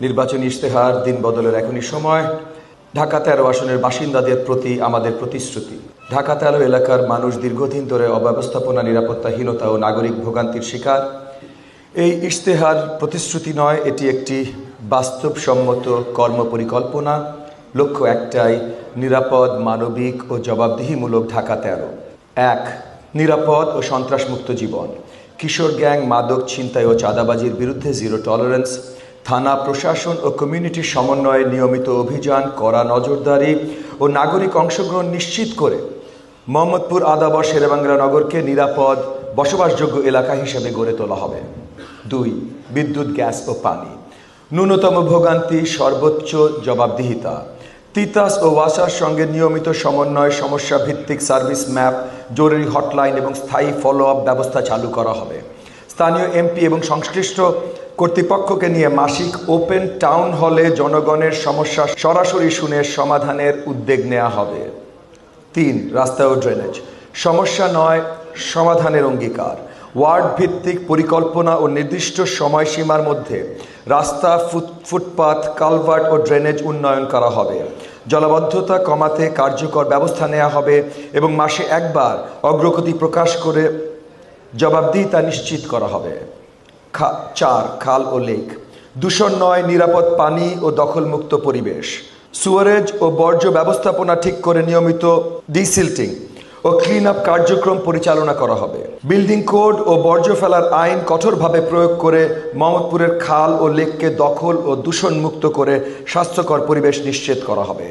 নির্বাচনী ইশতেহার, দিন বদলের এখনই সময়। ঢাকা 13 আসনের বাসিন্দাদের প্রতি আমাদের প্রতিশ্রুতি। ঢাকা 13 এলাকার মানুষ দীর্ঘদিন ধরে অব্যবস্থাপনা, নিরাপত্তাহীনতা ও নাগরিক ভোগান্তির শিকার। এই ইশতেহার প্রতিশ্রুতি নয়, এটি একটি বাস্তবসম্মত কর্মপরিকল্পনা। লক্ষ্য একটাই, নিরাপদ, মানবিক ও জবাবদিহিমূলক ঢাকা 13। 1. নিরাপদ ও সন্ত্রাসমুক্ত জীবন। কিশোর গ্যাং, মাদক, ছিনতাই ও চাঁদাবাজির বিরুদ্ধে জিরো টলারেন্স। থানা, প্রশাসন ও কমিউনিটির সমন্বয়ে নিয়মিত অভিযান, কড়া নজরদারি ও নাগরিক অংশগ্রহণ নিশ্চিত করে মোহাম্মদপুর, আদাবর, শেরেবাংলা নগরকে নিরাপদ বসবাসযোগ্য এলাকা হিসেবে গড়ে তোলা হবে। 2. বিদ্যুৎ, গ্যাস ও পানি। ন্যূনতম ভোগান্তি, সর্বোচ্চ জবাবদিহিতা। তিতাস ও ওয়াসার সঙ্গে নিয়মিত সমন্বয়, সমস্যা ভিত্তিক সার্ভিস ম্যাপ, জরুরি হটলাইন এবং স্থায়ী ফলো আপ ব্যবস্থা চালু করা হবে। স্থানীয় এমপি এবং সংশ্লিষ্ট কর্তৃপক্ষকে নিয়ে মাসিক ওপেন টাউন হলে জনগণের সমস্যা সরাসরি শুনে সমাধানের উদ্যোগ নেওয়া হবে। 3. রাস্তা ও ড্রেনেজ। সমস্যা নয়, সমাধানের অঙ্গীকার। ওয়ার্ড ভিত্তিক পরিকল্পনা ও নির্দিষ্ট সময়সীমার মধ্যে রাস্তা, ফুটপাত, কালভার্ট ও ড্রেনেজ উন্নয়ন করা হবে। জলাবদ্ধতা কমাতে কার্যকর ব্যবস্থা নেওয়া হবে এবং মাসে একবার অগ্রগতি প্রকাশ করে জবাবদিহিতা নিশ্চিত করা হবে। 4. খাল ও লেক। দূষণ নয়, নিরাপদ পানি ও দখলমুক্ত পরিবেশ। সুয়ারেজ ও বর্জ্য ব্যবস্থাপনা ঠিক করে নিয়মিত ডিসিল্টিং ও ক্লিন আপ কার্যক্রম পরিচালনা করা হবে। বিল্ডিং কোড ও বর্জ্য ফেলার আইন কঠোরভাবে প্রয়োগ করে মোহাম্মদপুরের খাল ও লেককে দখল ও দূষণমুক্ত করে স্বাস্থ্যকর পরিবেশ নিশ্চিত করা হবে।